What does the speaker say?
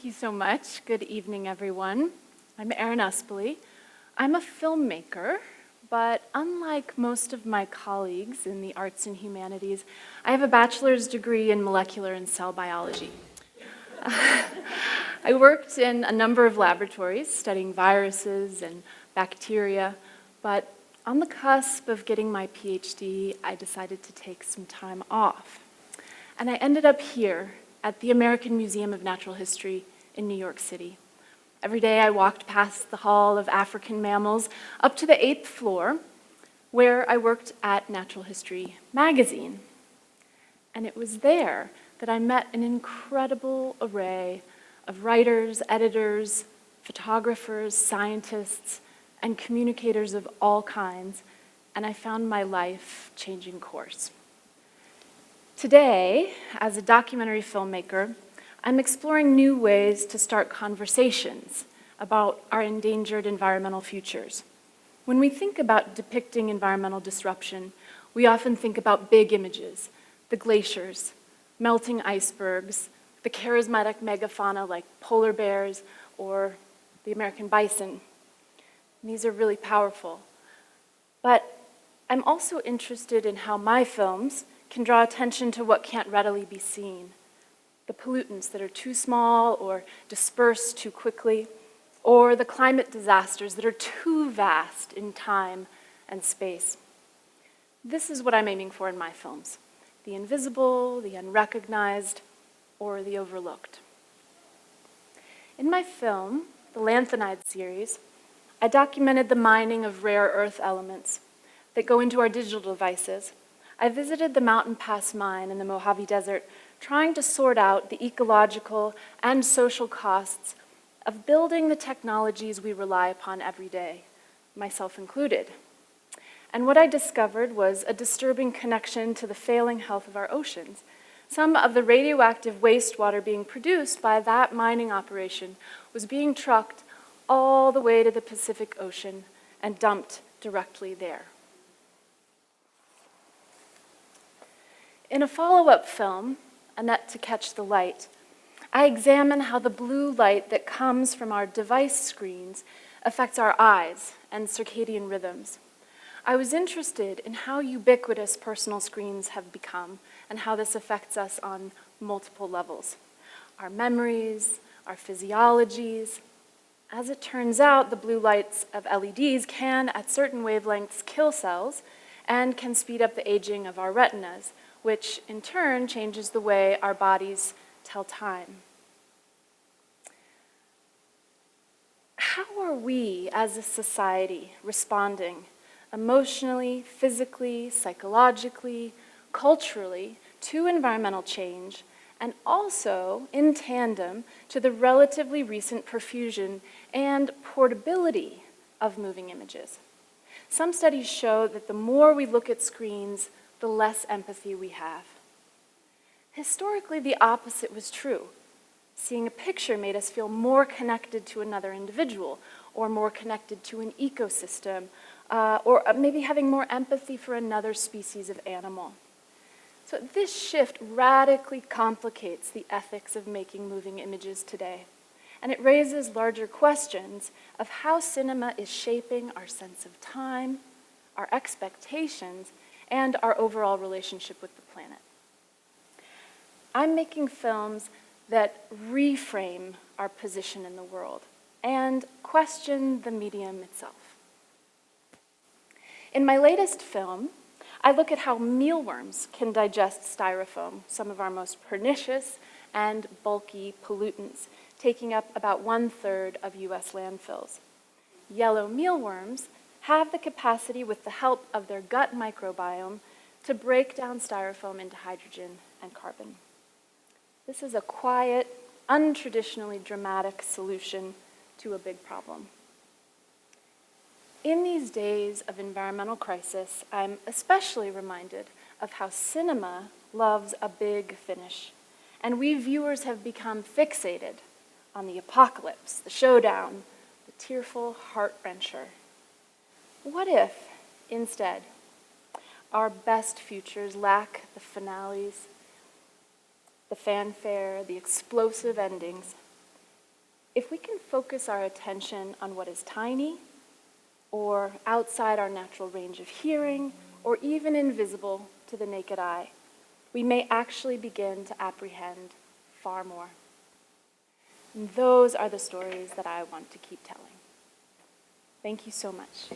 Thank you so much. Good evening, everyone. I'm Erin Espelie. I'm a filmmaker, but unlike most of my colleagues in the arts and humanities, I have a bachelor's degree in molecular and cell biology. I worked in a number of laboratories studying viruses and bacteria, but on the cusp of getting my PhD, I decided to take some time off. And I ended up here at the American Museum of Natural History in New York City. Every day I walked past the Hall of African Mammals up to the 8th floor, where I worked at Natural History magazine. And it was there that I met an incredible array of writers, editors, photographers, scientists, and communicators of all kinds, and I found my life changing course. Today, as a documentary filmmaker, I'm exploring new ways to start conversations about our endangered environmental futures. When we think about depicting environmental disruption, we often think about big images, the glaciers, melting icebergs, the charismatic megafauna like polar bears or the American bison. These are really powerful. But I'm also interested in how my films can draw attention to what can't readily be seen. The pollutants that are too small or disperse too quickly, or the climate disasters that are too vast in time and space. This is what I'm aiming for in my films: the invisible, the unrecognized, or the overlooked. In my film, the Lanthanide series, I documented the mining of rare earth elements that go into our digital devices. I visited the Mountain Pass mine in the Mojave Desert, trying to sort out the ecological and social costs of building the technologies we rely upon every day, myself included. And what I discovered was a disturbing connection to the failing health of our oceans. Some of the radioactive wastewater being produced by that mining operation was being trucked all the way to the Pacific Ocean and dumped directly there. In a follow-up film, A Net to Catch the Light, I examine how the blue light that comes from our device screens affects our eyes and circadian rhythms. I was interested in how ubiquitous personal screens have become and how this affects us on multiple levels. Our memories, our physiologies. As it turns out, the blue lights of LEDs can, at certain wavelengths, kill cells and can speed up the aging of our retinas, which in turn changes the way our bodies tell time. How are we as a society responding emotionally, physically, psychologically, culturally to environmental change, and also in tandem to the relatively recent profusion and portability of moving images? Some studies show that the more we look at screens, the less empathy we have. Historically, the opposite was true. Seeing a picture made us feel more connected to another individual, or more connected to an ecosystem, or maybe having more empathy for another species of animal. So this shift radically complicates the ethics of making moving images today, and it raises larger questions of how cinema is shaping our sense of time, our expectations, and our overall relationship with the planet. I'm making films that reframe our position in the world and question the medium itself. In my latest film, I look at how mealworms can digest styrofoam, some of our most pernicious and bulky pollutants, taking up about 1/3 of US landfills. Yellow mealworms have the capacity, with the help of their gut microbiome, to break down styrofoam into hydrogen and carbon. This is a quiet, untraditionally dramatic solution to a big problem. In these days of environmental crisis, I'm especially reminded of how cinema loves a big finish, and we viewers have become fixated on the apocalypse, the showdown, the tearful heart-wrencher. What if, instead, our best futures lack the finales, the fanfare, the explosive endings, If we can focus our attention on what is tiny, or outside our natural range of hearing, or even invisible to the naked eye, we may actually begin to apprehend far more. And those are the stories that I want to keep telling. Thank you so much.